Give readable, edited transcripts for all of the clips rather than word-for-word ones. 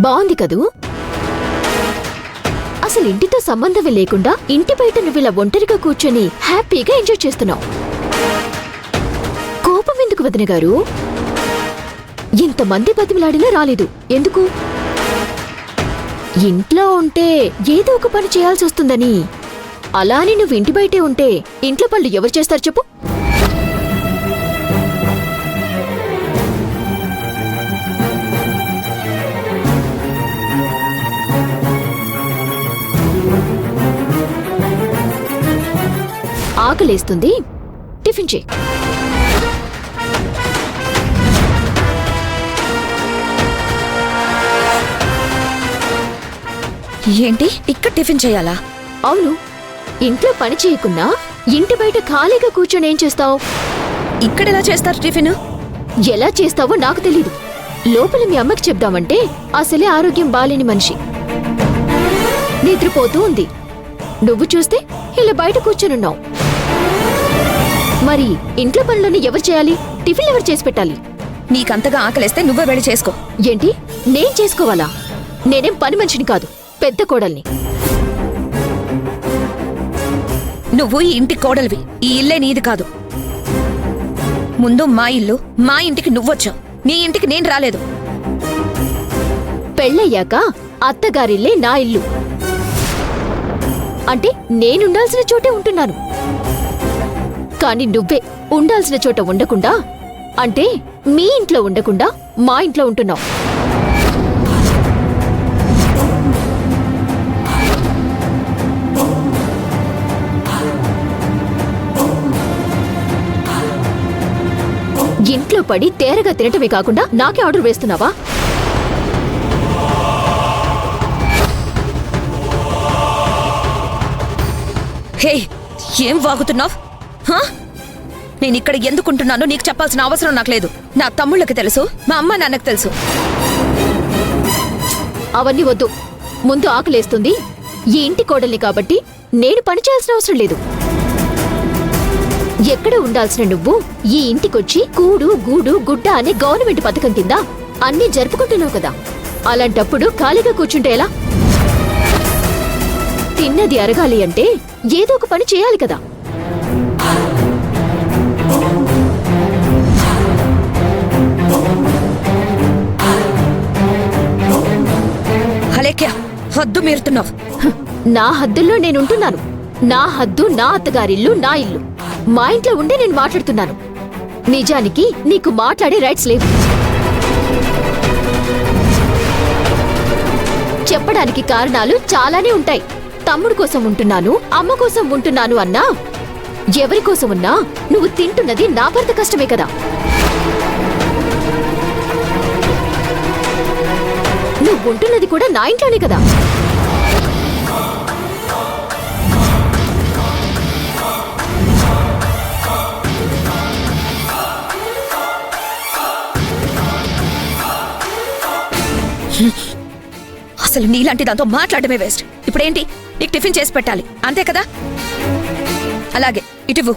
బాగుంది కదూ? అసలు ఇంటితో సంబంధమే లేకుండా ఇంటి బయట నువ్విలా ఒంటరిగా కూర్చొని హ్యాపీగా ఎంజాయ్ చేస్తున్నావు. కోపం ఎందుకు వదిన గారు? ఇంతమంది బతిమలాడినా రాలేదు ఎందుకు? ఇంట్లో ఉంటే ఏదో ఒక పని చేయాల్సి వస్తుందని. అలానే నువ్వు ఇంటి బయటే ఉంటే ఇంట్లో పనులు ఎవరు చేస్తారు చెప్పు? ఆకలేస్తుంది, టిఫిన్ చేయి. ఏంటి ఇక్కడ టిఫిన్ చేయాలా? అవును, ఇంట్లో పని చేయకున్నా ఇంటి బయట ఖాళీగా కూర్చొని ఏం చేస్తావు? ఇక్కడెలా చేస్తారు టిఫిన్? ఎలా చేస్తావో నాకు తెలీదు. లోపల మీ అమ్మకి చెప్దామంటే అసలే ఆరోగ్యం బాలేని మనిషి, నిద్రపోతూ ఉంది. నువ్వు చూస్తే ఇలా బయట కూర్చొనున్నావు. మరి ఇంట్లో పనులన్నీ ఎవరు చేయాలి? టిఫిన్ ఎవరు చేసి పెట్టాలి? నీకంతగా ఆకలేస్తే నువ్వే వెళ్ళి చేసుకో. ఏంటి, నేను చేసుకోవాలా? నేనేం పని మనిషిని కాదు, పెద్ద కోడల్ని. నువ్వు ఈ ఇంటి కోడలివి, ఈ ఇల్లే నీది కాదు. ముందు మా ఇల్లు, మా ఇంటికి నువ్వొచ్చావు, నీ ఇంటికి నేను రాలేదు. పెళ్ళయ్యాక అత్తగారిల్లే నా ఇల్లు అంటే నేనుండాల్సిన చోటే ఉంటున్నాను. కాని నువ్వే ఉండాల్సిన చోట ఉండకుండా, అంటే మీ ఇంట్లో ఉండకుండా మా ఇంట్లో ఉంటున్నావు. ఇంట్లో పడి తేరగా తినటమే కాకుండా నాకే ఆర్డర్ వేస్తున్నావా? హే, ఏం వాగుతున్నావ్? నేనిక్కడ ఎందుకుంటున్నానో నీకు చెప్పాల్సిన అవసరం నాకు లేదు. నా తమ్ముళ్ళకి తెలుసు, మా అమ్మ నాన్నకు తెలుసు. అవన్నీ వద్దు. ముందు ఆకలేస్తుంది. ఈ ఇంటి కోడల్ని కాబట్టి నేను పని చేయాల్సిన అవసరం లేదు. ఎక్కడ ఉండాల్సిన నువ్వు ఈ ఇంటికొచ్చి కూడు గూడు గుడ్డ అనే గవర్నమెంట్ పథకం కింద అన్నీ జరుపుకుంటున్నావు కదా. అలాంటప్పుడు ఖాళీగా కూర్చుంటే ఎలా? తిన్నది అరగాలి అంటే ఏదో ఒక పని చేయాలి కదా. హలేఖ్యా, హద్దు మీరుతున్నావు. నా హద్దుల్లో నేనుంటున్నాను. నా హద్దు, నా అత్తగారిల్లు, నా ఇల్లు. మా ఇంట్లో ఉండే నేను మాట్లాడుతున్నాను. నిజానికి నీకు మాట్లాడే రైట్స్ లేవు. చెప్పడానికి కారణాలు చాలానే ఉంటాయి. తమ్ముడు కోసం ఉంటున్నాను, అమ్మ కోసం ఉంటున్నాను అన్నా, ఎవరి కోసం ఉన్నా నువ్వు తింటున్నది నా భర్త కష్టమే కదా. నువ్వు ఉంటున్నది కూడా నా ఇంట్లోనే కదా. అసలు నీలాంటి దాంతో మాట్లాడమే వేస్ట్. ఇప్పుడేంటి, నీకు టిఫిన్ చేసి పెట్టాలి అంతే కదా? అలాగే ఇటువు.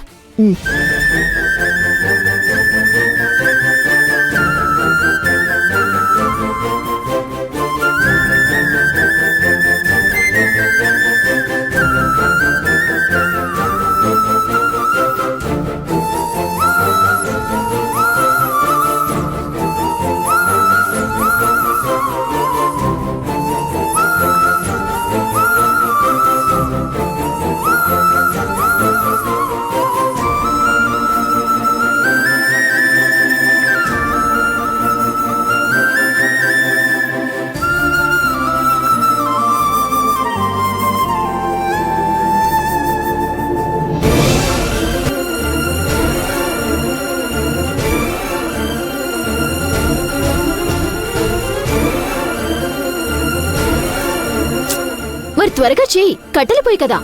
మరి త్వరగా చెయ్యి, కట్టెలిపోయి కదా.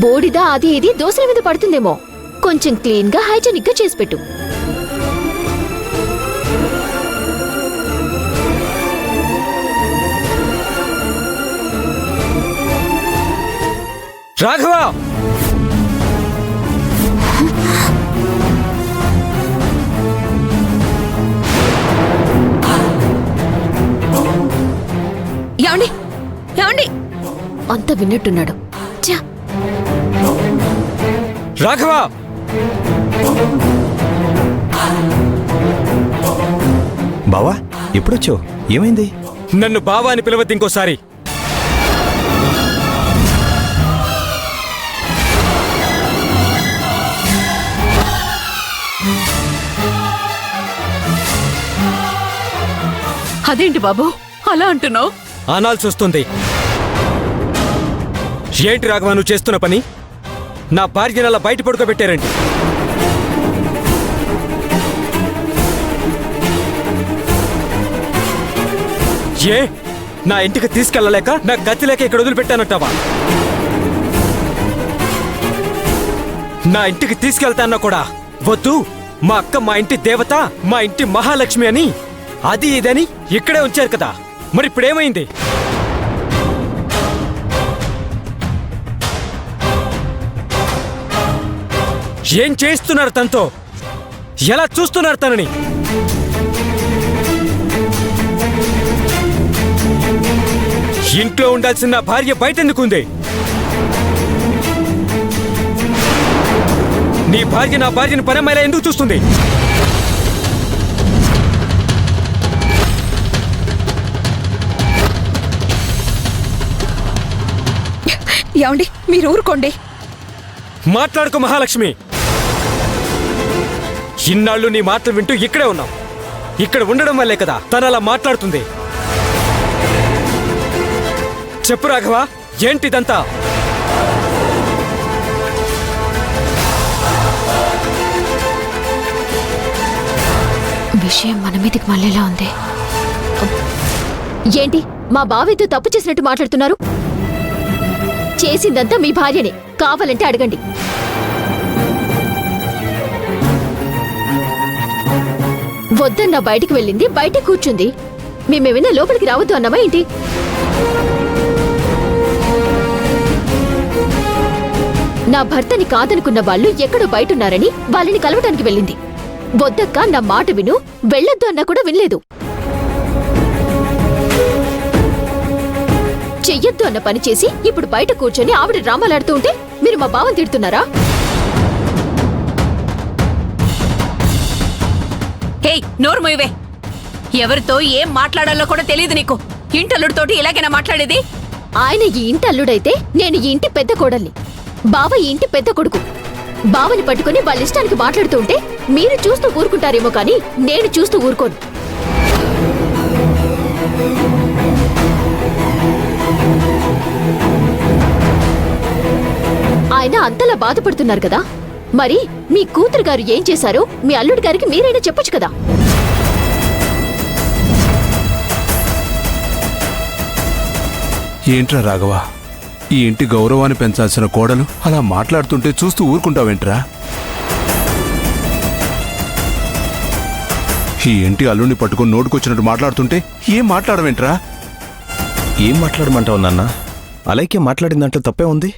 బోడిద అది ఇది దోశల మీద పడుతుందేమో. కొంచెం క్లీన్ గా హైజీనిక్ గా చేసి పెట్టు. రాఘవ, అంత విన్నట్టున్నాడు. ఛ! రాఘవ! బావా ఎప్పుడొచ్చావు? ఏమైంది? నన్ను బావా అని పిలవద్దు ఇంకోసారి. అదేంటి బాబు అలా అంటున్నావు? అనాల్సి వస్తుంది. ఏంటి రాఘవ నువ్వు చేస్తున్న పని? నా భార్యను అలా బయట పడుకోబెట్టారండి. ఏ నా ఇంటికి తీసుకెళ్ళలేక నా గతి లేక ఇక్కడ వదిలిపెట్టానంటావా? నా ఇంటికి తీసుకెళ్తాన్నా కూడా వద్దు, మా అక్క మా ఇంటి దేవత, మా ఇంటి మహాలక్ష్మి అని అది ఇదని ఇక్కడే ఉంచారు కదా, మరి ఇప్పుడేమైంది? ఏం చేస్తున్నారు తనతో? ఎలా చూస్తున్నారు తనని? ఇంట్లో ఉండాల్సిన నా భార్య బయటెందుకుంది? నీ భార్య నా భార్యను పనమ్మాయిలా ఎందుకు చూస్తుంది? ఏమండి మీరు ఊరుకోండి. మాట్లాడుకో మహాలక్ష్మి. ఇన్నాళ్ళు నీ మాటలు వింటూ ఇక్కడే ఉన్నాం. ఇక్కడ ఉండడం వల్లే కదా తను అలా మాట్లాడుతుంది. చెప్పు రాఘవ, ఏంటిదంతా? విషయం మన మీదకి మళ్ళీలా ఉంది. ఏంటి మా బావేతో తప్పు చేసినట్టు మాట్లాడుతున్నారు? చేసిందంతా మీ భార్యనే, కావాలంటే అడగండి. వద్దన్న బయటికి వెళ్ళింది, బయట కూర్చుంది. మేమేమైనా లోపలికి రావద్దు అన్నామా ఏంటి? నా భర్తని కాదనుకున్న వాళ్ళు ఎక్కడో బయటున్నారని వాళ్ళని కలవటానికి వెళ్ళింది. వద్దక్క నా మాట విను, వెళ్ళొద్దు అన్నా కూడా వినలేదు. చెయ్యొద్దు అన్న పని చేసి ఇప్పుడు బయట కూర్చొని ఆవిడ డ్రామాలాడుతూ ఉంటే మీరు మా బావని తిడుతున్నారా? హే నోరు మొయ్యవే. ఎవరితో ఏం మాట్లాడాలో కూడా తెలియదు నీకు. ఇంటల్లుడితోటి ఇలాగైనా మాట్లాడేది? ఆయన ఈ ఇంటి అల్లుడైతే నేను ఈ ఇంటి పెద్ద కోడల్ని, బావ ఈ ఇంటి పెద్ద కొడుకు. బావని పట్టుకుని వాళ్ళ ఇష్టానికి మాట్లాడుతూ ఉంటే మీరు చూస్తూ ఊరుకుంటారేమో కానీ నేను చూస్తూ ఊరుకోను. ఆయన అంతలా బాధపడుతున్నారు కదా, మరి మీ కూతురు గారు ఏం చేశారో మీ అల్లుడి గారికి మీరైనా చెప్పొచ్చు కదా. ఏంట్రా రాఘవ, ఈ ఇంటి గౌరవాన్ని పెంచాల్సిన కోడలు అలా మాట్లాడుతుంటే చూస్తూ ఊరుకుంటావేంట్రా? ఈ ఇంటి అల్లుడిని పట్టుకుని నోటుకొచ్చినట్టు మాట్లాడుతుంటే ఏం మాట్లాడవేంట్రా? ఏం మాట్లాడమంటావు నాన్న? అలాగే మాట్లాడిన దాంట్లో తప్పే ఉంది.